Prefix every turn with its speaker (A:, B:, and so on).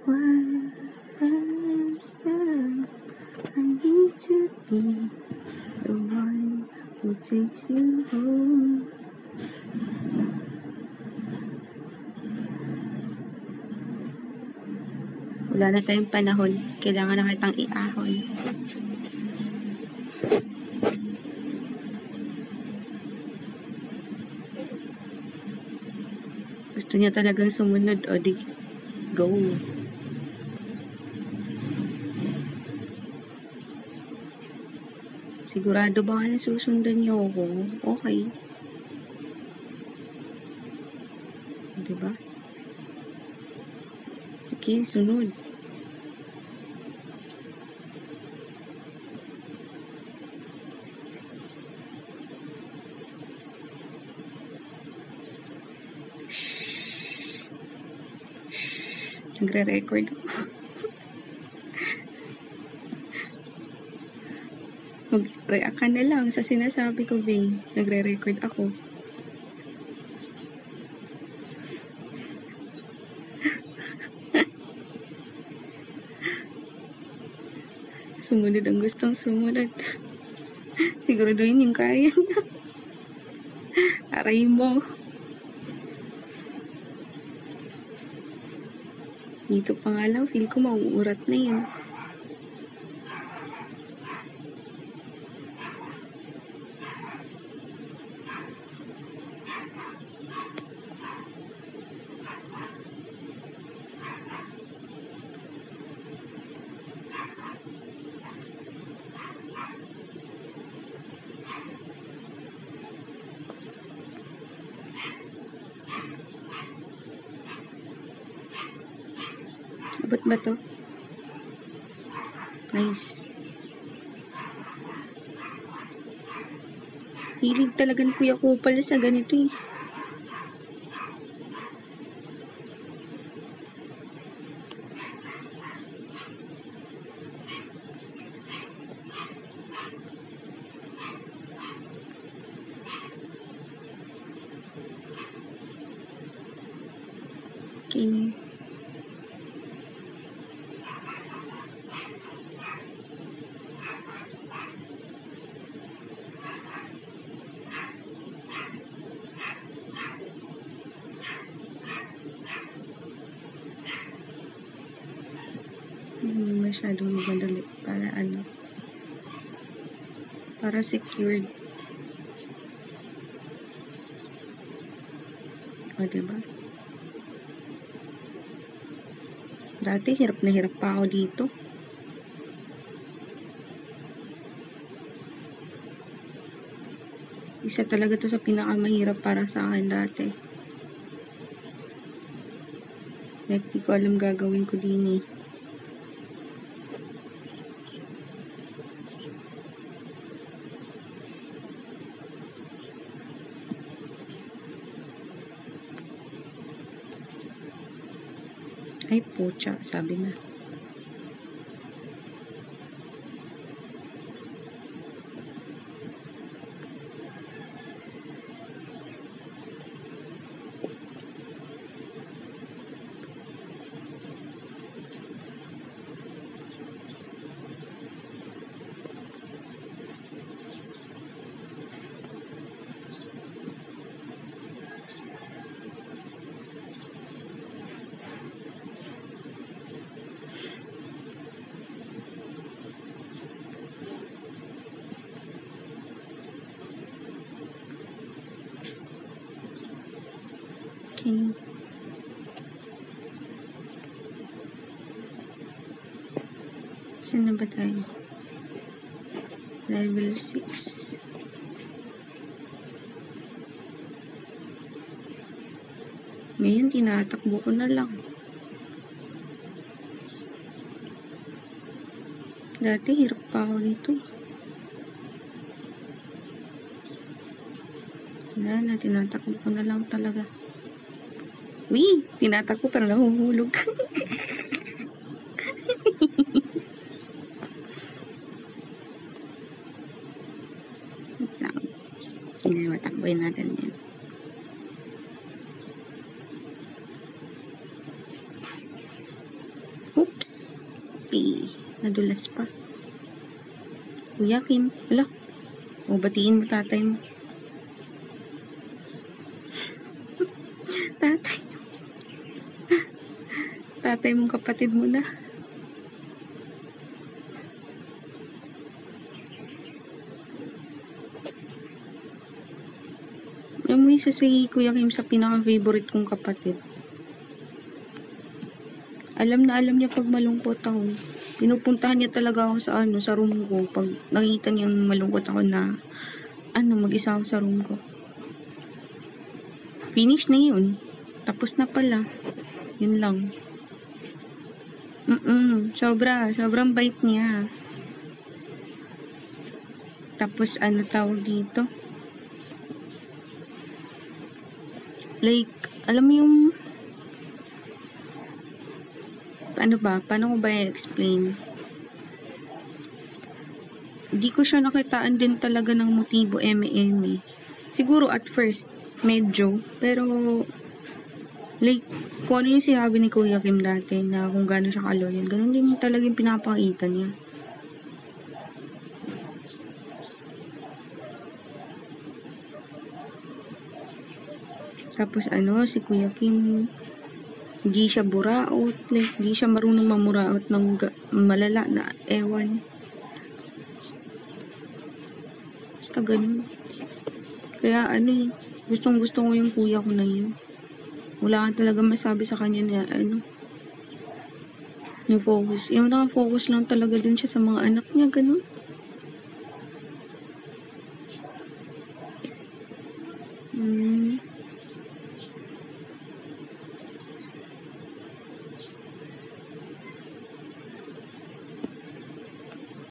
A: One person, I need to be the one who takes you home. Wala na tayong panahon. Kailangan na kitang iahon. Gusto niya talagang sumunod. O di, go. Sigurado ba ka na susundan niyo ako? Okay. Diba? Okay, sunod. Nagre-record ako. Mag-react ka na lang sa sinasabi ko, babe. Nagre-record ako. Sumunod ang gustong sumunod. Siguraduhin yung kaya niya. Aray mo. Dito pa nga lang, feel ko mauurat na yun. Abot ba to? Nice. Hilig talaga ni Kuya Kupal sa ganito eh. Okay. Masyadong madali para ano, para secured. O diba? Dati hirap na hirap pa ako dito. Isa talaga to sa pinakamahirap para sa akin dati. Like, di ko alam gagawin ko din eh. Ay, pucha, sabi na. Okay. Saan na ba tayo? Level 6. Ngayon, tinatakbo ko na lang. Dati, hirap pa ako dito. Wala na, tinatakbo ko na lang talaga. Uy! Tinatakbo pero nahuhulog. Wait lang. Hindi, matakboy natin yan. Oops! Nadulas pa. Kuya Kim, wala. O, batiin mo tatay mo. Tatay. Tatay mong kapatid mo na. Alam mo, isa si Kuya Kim sa pinaka-favorite kong kapatid. Alam na alam niya pag malungkot ako. Pinupuntahan niya talaga ako sa room ko. Pag nakita niyang malungkot ako na, mag-isa ako sa room ko. Finish na yun. Tapos na pala. Yun lang. Sobrang bait niya. Tapos tawag dito? Like, alam mo yung paano ko ba i-explain? Hindi ko siya nakitaan din talaga ng motibo eme-eme. Siguro at first, medyo, pero like, kung ano yung sinabi ni Kuya Kim dati na kung gano'n siya ka-loyal, gano'n din talaga yung pinapakita niya. Tapos si Kuya Kim, hindi siya buraot, like, hindi siya marunong mamuraot ng malala na ewan. Basta ganun. Kaya gustong gusto ko yung kuya ko na yun. Wala kang talaga masabi sa kanya na yung focus. Yung naka-focus lang talaga din siya sa mga anak niya, ganun.